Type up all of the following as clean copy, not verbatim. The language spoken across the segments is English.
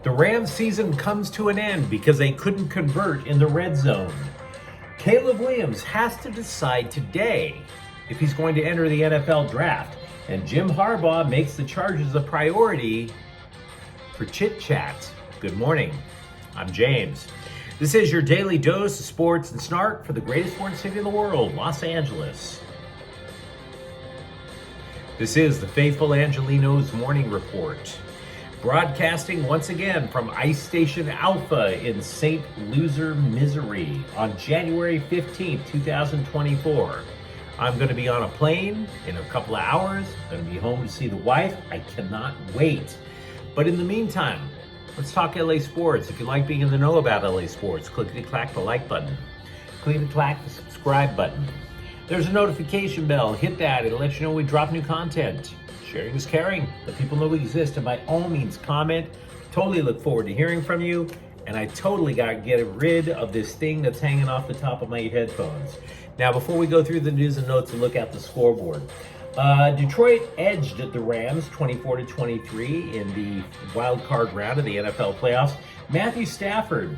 The Rams season comes to an end because they couldn't convert in the red zone. Caleb Williams has to decide today if he's going to enter the NFL draft. And Jim Harbaugh makes the Chargers a priority for chit chat. Good morning. I'm James. This is your daily dose of sports and snark for the greatest sports city in the world, Los Angeles. This is the faithful Angelenos Morning Report. Broadcasting once again from Ice Station Alpha in St. Loser, Missouri on January 15th, 2024. I'm going to be on a plane in a couple of hours. I'm going to be home to see the wife. I cannot wait. But in the meantime, let's talk LA sports. If you like being in the know about LA sports, clickety-clack the like button. Clickety-clack the subscribe button. There's a notification bell. Hit that. It'll let you know when we drop new content. Sharing is caring. Let people know we exist. And by all means, comment. Totally look forward to hearing from you. And I totally got to get rid of this thing that's hanging off the top of my headphones. Now, before we go through the news and notes and look at the scoreboard, Detroit edged the Rams 24-23 in the wild card round of the NFL playoffs. Matthew Stafford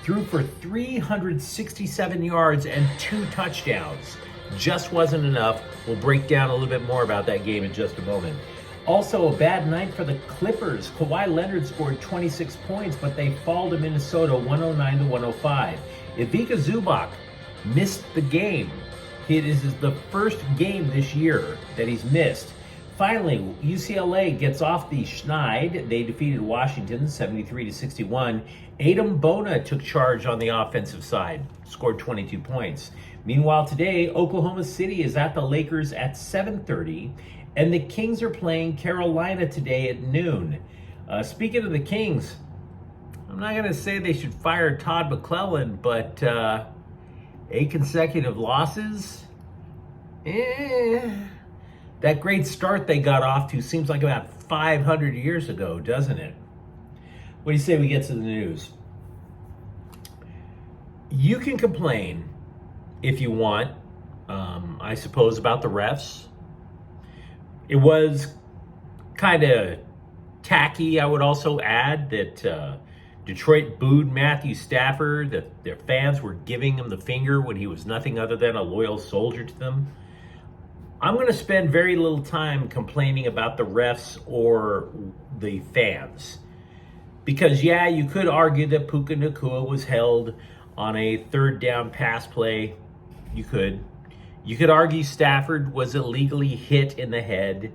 threw for 367 yards and 2 touchdowns. Just wasn't enough. We'll break down a little bit more about that game in just a moment. Also, a bad night for the Clippers. Kawhi Leonard scored 26 points, but they fall to Minnesota 109-105. Ivica Zubac missed the game. It is the first game this year that he's missed. Finally, UCLA gets off the schneid. They defeated Washington 73-61. Adam Bona took charge on the offensive side, scored 22 points. Meanwhile, today, Oklahoma City is at the Lakers at 7:30, and the Kings are playing Carolina today at noon. Speaking of the Kings, I'm not going to say they should fire Todd McClellan, but 8 consecutive losses? That great start they got off to seems like about 500 years ago, doesn't it? What do you say we get to the news? You can complain if you want, I suppose, about the refs. It was kind of tacky. I would also add that Detroit booed Matthew Stafford, that their fans were giving him the finger when he was nothing other than a loyal soldier to them. I'm going to spend very little time complaining about the refs or the fans. Because, yeah, you could argue that Puka Nacua was held on a third down pass play. You could. You could argue Stafford was illegally hit in the head.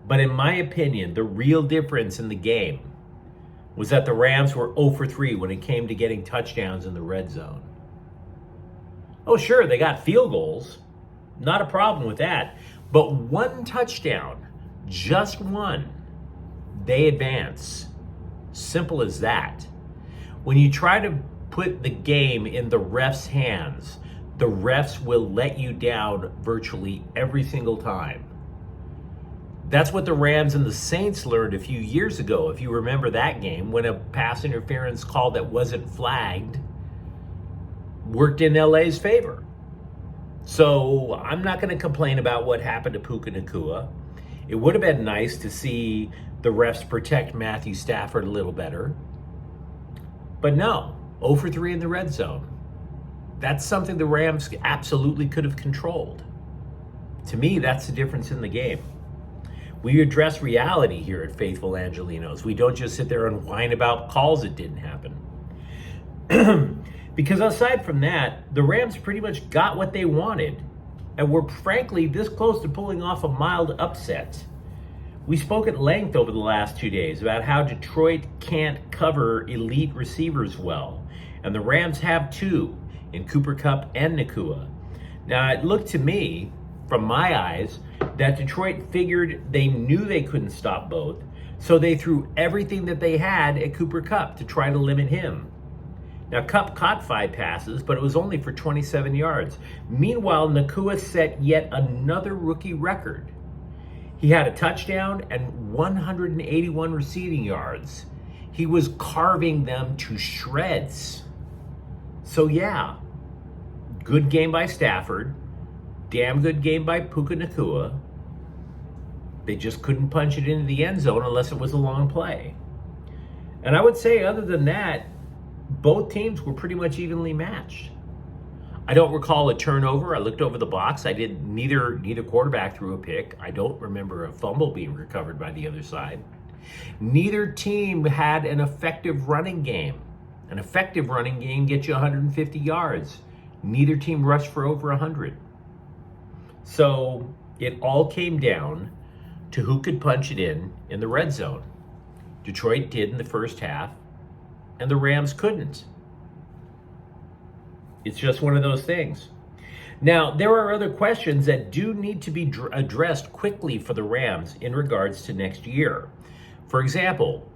But in my opinion, the real difference in the game was that the Rams were 0 for 3 when it came to getting touchdowns in the red zone. Oh, sure, they got field goals. Not a problem with that. But one touchdown, just one, they advance. Simple as that. When you try to put the game in the refs' hands, the refs will let you down virtually every single time. That's what the Rams and the Saints learned a few years ago, if you remember that game, when a pass interference call that wasn't flagged worked in LA's favor. So I'm not going to complain about what happened to Puka Nacua. It would have been nice to see the refs protect Matthew Stafford a little better. But no, 0 for 3 in the red zone. That's something the Rams absolutely could have controlled. To me, that's the difference in the game. We address reality here at Faithful Angelenos. We don't just sit there and whine about calls that didn't happen. Because aside from that, the Rams pretty much got what they wanted and were frankly this close to pulling off a mild upset. We spoke at length over the last 2 days about how Detroit can't cover elite receivers well, and the Rams have 2 in Cooper Kupp and Nacua. Now, it looked to me, from my eyes, that Detroit figured they knew they couldn't stop both, so they threw everything that they had at Cooper Kupp to try to limit him. Now, Kupp caught 5 passes, but it was only for 27 yards. Meanwhile, Nacua set yet another rookie record. He had a touchdown and 181 receiving yards. He was carving them to shreds. So yeah, good game by Stafford, damn good game by Puka Nacua. They just couldn't punch it into the end zone unless it was a long play. And I would say, other than that, both teams were pretty much evenly matched. I don't recall a turnover. I looked over the box. Neither quarterback threw a pick. I don't remember a fumble being recovered by the other side. Neither team had an effective running game. An effective running game gets you 150 yards. Neither team rushed for over 100. So it all came down to who could punch it in the red zone. Detroit did in the first half, and the Rams couldn't. It's just one of those things. Now, there are other questions that do need to be addressed quickly for the Rams in regards to next year. For example,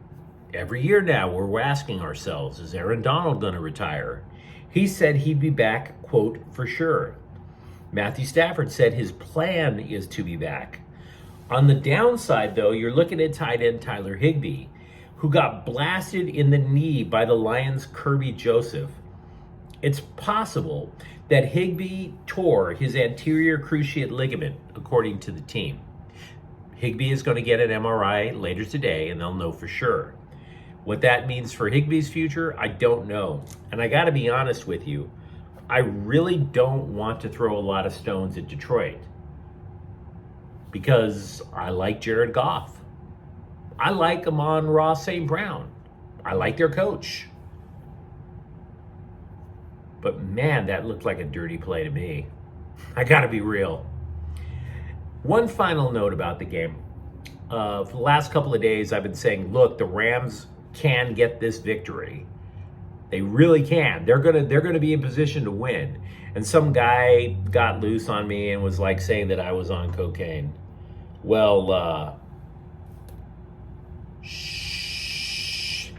every year now we're asking ourselves, is Aaron Donald going to retire? He said he'd be back, quote, for sure. Matthew Stafford said his plan is to be back. On the downside, though, you're looking at tight end Tyler Higbee, who got blasted in the knee by the Lions' Kirby Joseph. It's possible that Higbee tore his anterior cruciate ligament, according to the team. Higbee is going to get an MRI later today, and they'll know for sure. What that means for Higbee's future, I don't know. And I got to be honest with you, I really don't want to throw a lot of stones at Detroit because I like Jared Goff. I like Amon-Ra St. Brown. I like their coach. But man, that looked like a dirty play to me. I got to be real. One final note about the game. For the last couple of days, I've been saying, look, the Rams can get this victory. They really can. They're gonna be in position to win. And some guy got loose on me and was like saying that I was on cocaine. Well, shh.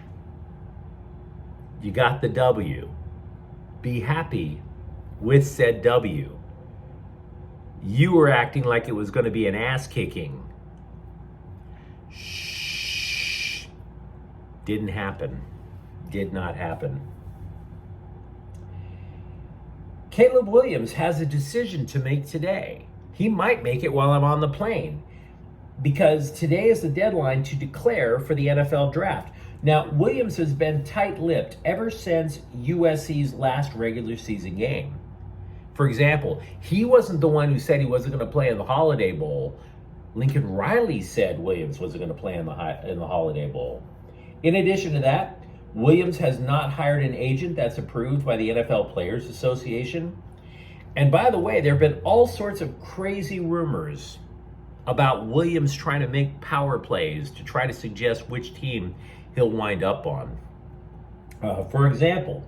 You got the W. Be happy with said W. You were acting like it was going to be an ass kicking. Shh. Didn't happen. Did not happen. Caleb Williams has a decision to make today. He might make it while I'm on the plane, because today is the deadline to declare for the NFL draft. Now, Williams has been tight-lipped ever since USC's last regular season game. For example, he wasn't the one who said he wasn't going to play in the Holiday Bowl. Lincoln Riley said Williams wasn't going to play in the Holiday Bowl. In addition to that, Williams has not hired an agent that's approved by the NFL Players Association. And by the way, there have been all sorts of crazy rumors about Williams trying to make power plays to try to suggest which team he'll wind up on. For example,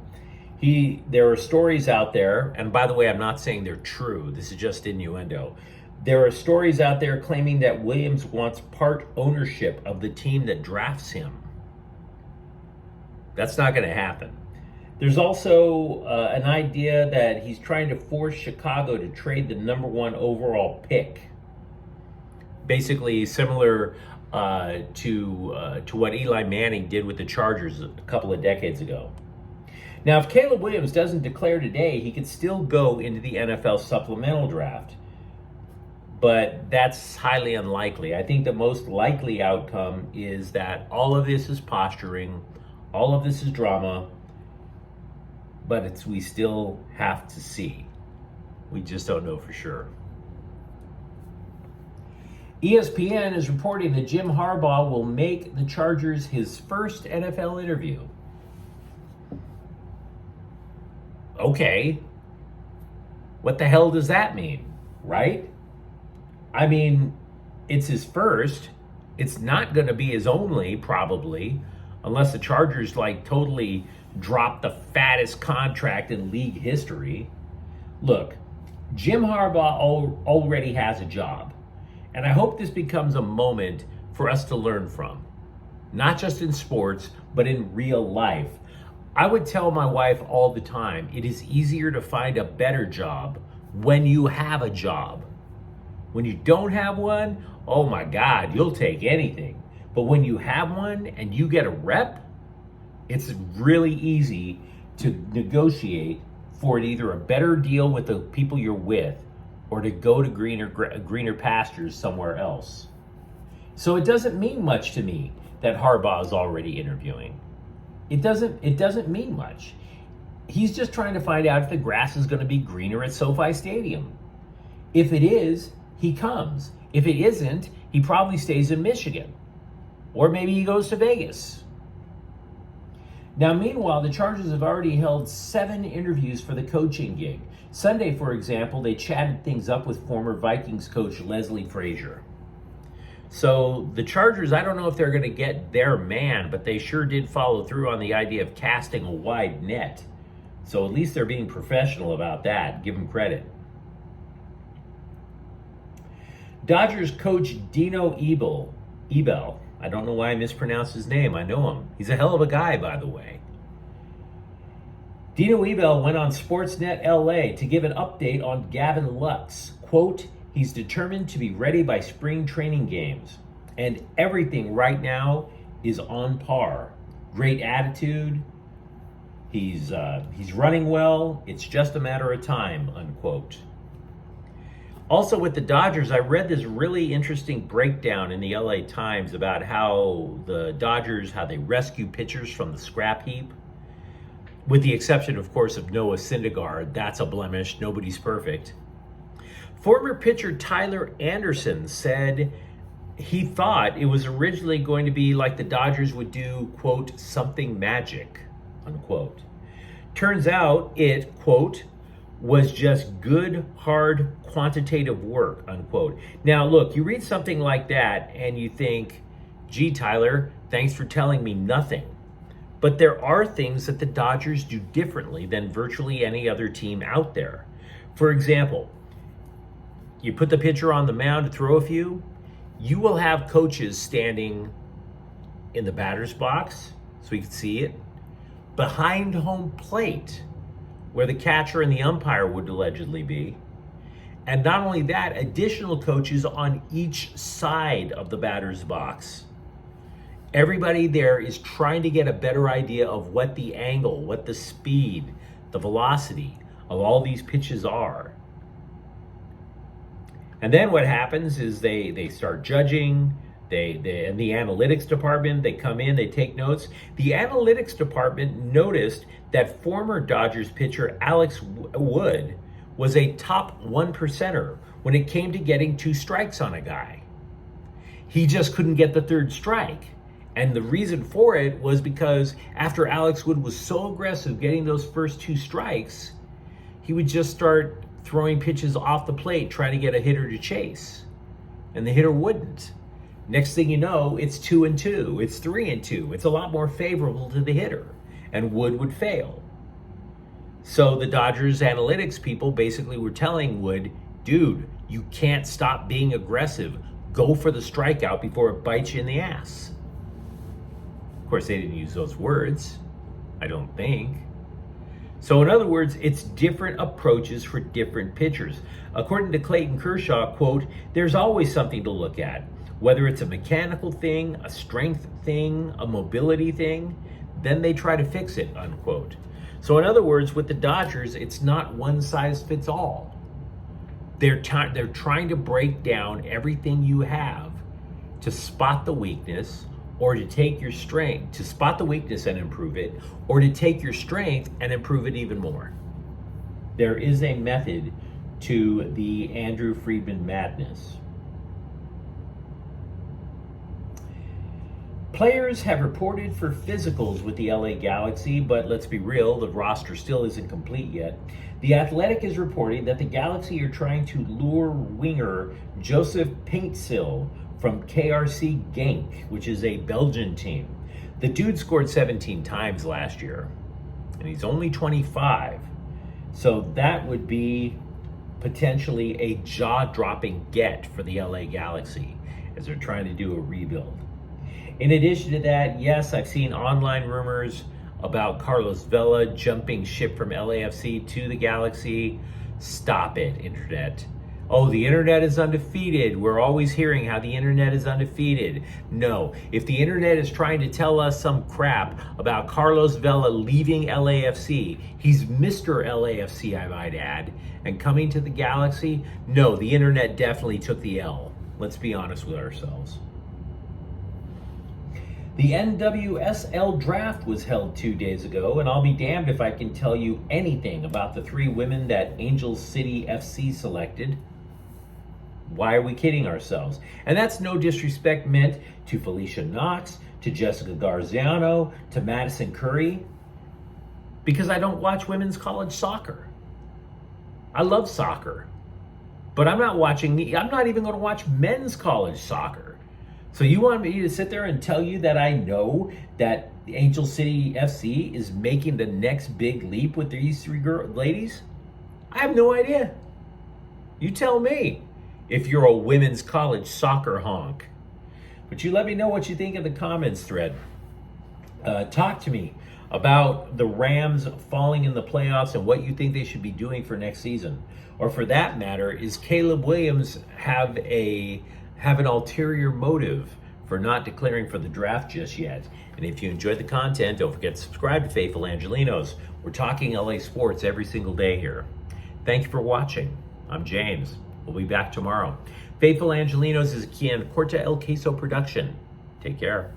there are stories out there, and by the way, I'm not saying they're true. This is just innuendo. There are stories out there claiming that Williams wants part ownership of the team that drafts him. That's not going to happen. There's also an idea that he's trying to force Chicago to trade the number 1 overall pick. Basically similar to what Eli Manning did with the Chargers a couple of decades ago. Now, if Caleb Williams doesn't declare today, he could still go into the NFL supplemental draft. But that's highly unlikely. I think the most likely outcome is that all of this is posturing, all of this is drama, but we still have to see. We just don't know for sure. ESPN is reporting that Jim Harbaugh will make the Chargers his first NFL interview. Okay. What the hell does that mean, right? I mean, it's his first. It's not going to be his only, probably, unless the Chargers totally drop the fattest contract in league history. Look, Jim Harbaugh already has a job. And I hope this becomes a moment for us to learn from, not just in sports, but in real life. I would tell my wife all the time, it is easier to find a better job when you have a job. When you don't have one, oh my God, you'll take anything. But when you have one and you get a rep, it's really easy to negotiate for either a better deal with the people you're with or to go to greener pastures somewhere else. So it doesn't mean much to me that Harbaugh is already interviewing. It doesn't mean much. He's just trying to find out if the grass is going to be greener at SoFi Stadium. If it is, he comes. If it isn't, he probably stays in Michigan. Or maybe he goes to Vegas. Now, meanwhile, the Chargers have already held 7 interviews for the coaching gig. Sunday, for example, they chatted things up with former Vikings coach Leslie Frazier. So the Chargers, I don't know if they're going to get their man, but they sure did follow through on the idea of casting a wide net. So at least they're being professional about that. Give them credit. Dodgers coach Dino Ebel, I don't know why I mispronounced his name. I know him. He's a hell of a guy, by the way. Dino Ebel went on Sportsnet LA to give an update on Gavin Lux. Quote, he's determined to be ready by spring training games. And everything right now is on par. Great attitude. He's running well. It's just a matter of time, unquote. Also with the Dodgers, I read this really interesting breakdown in the LA Times about how the Dodgers, how they rescue pitchers from the scrap heap. With the exception, of course, of Noah Syndergaard. That's a blemish. Nobody's perfect. Former pitcher Tyler Anderson said he thought it was originally going to be like the Dodgers would do, quote, something magic, unquote. Turns out it, quote, was just good, hard, quantitative work, unquote. Now, look, you read something like that and you think, gee, Tyler, thanks for telling me nothing. But there are things that the Dodgers do differently than virtually any other team out there. For example, you put the pitcher on the mound to throw a few, you will have coaches standing in the batter's box, so we can see it, behind home plate, where the catcher and the umpire would allegedly be. And not only that, additional coaches on each side of the batter's box. Everybody there is trying to get a better idea of what the angle, what the speed, the velocity of all these pitches are. And then what happens is they start judging. They in the analytics department, they come in, they take notes. The analytics department noticed that former Dodgers pitcher Alex Wood was a top 1%er when it came to getting 2 strikes on a guy. He just couldn't get the 3rd strike. And the reason for it was because after Alex Wood was so aggressive getting those first 2 strikes, he would just start throwing pitches off the plate, trying to get a hitter to chase. And the hitter wouldn't. Next thing you know, it's 2-2, it's 3-2. It's a lot more favorable to the hitter, and Wood would fail. So the Dodgers analytics people basically were telling Wood, dude, you can't stop being aggressive. Go for the strikeout before it bites you in the ass. Of course, they didn't use those words, I don't think. So in other words, it's different approaches for different pitchers. According to Clayton Kershaw, quote, there's always something to look at. Whether it's a mechanical thing, a strength thing, a mobility thing, then they try to fix it, unquote. So in other words, with the Dodgers, it's not one size fits all. They're trying to break down everything you have to spot the weakness, or to take your strength, to spot the weakness and improve it, or to take your strength and improve it even more. There is a method to the Andrew Friedman madness. Players have reported for physicals with the LA Galaxy, but let's be real, the roster still isn't complete yet. The Athletic is reporting that the Galaxy are trying to lure winger Joseph Paintsil from KRC Genk, which is a Belgian team. The dude scored 17 times last year, and he's only 25. So that would be potentially a jaw-dropping get for the LA Galaxy as they're trying to do a rebuild. In addition to that, yes, I've seen online rumors about Carlos Vela jumping ship from LAFC to the Galaxy. Stop it, internet. Oh, the internet is undefeated. We're always hearing how the internet is undefeated. No, if the internet is trying to tell us some crap about Carlos Vela leaving LAFC, he's Mr. LAFC, I might add, and coming to the Galaxy, no, the internet definitely took the L. Let's be honest with ourselves. The NWSL draft was held 2 days ago, and I'll be damned if I can tell you anything about the 3 women that Angel City FC selected. Why are we kidding ourselves? And that's no disrespect meant to Felicia Knox, to Jessica Garziano, to Madison Curry, because I don't watch women's college soccer. I love soccer, but I'm not even going to watch men's college soccer. So you want me to sit there and tell you that I know that Angel City FC is making the next big leap with these 3 ladies? I have no idea. You tell me if you're a women's college soccer honk. But you let me know what you think in the comments thread. Talk to me about the Rams falling in the playoffs and what you think they should be doing for next season. Or for that matter, is Caleb Williams have an ulterior motive for not declaring for the draft just yet? And if you enjoyed the content, don't forget to subscribe to Faithful Angelenos. We're talking LA sports every single day here. Thank you for watching. I'm James. We'll be back tomorrow. Faithful Angelenos is a Kian Corta El Queso production. Take care.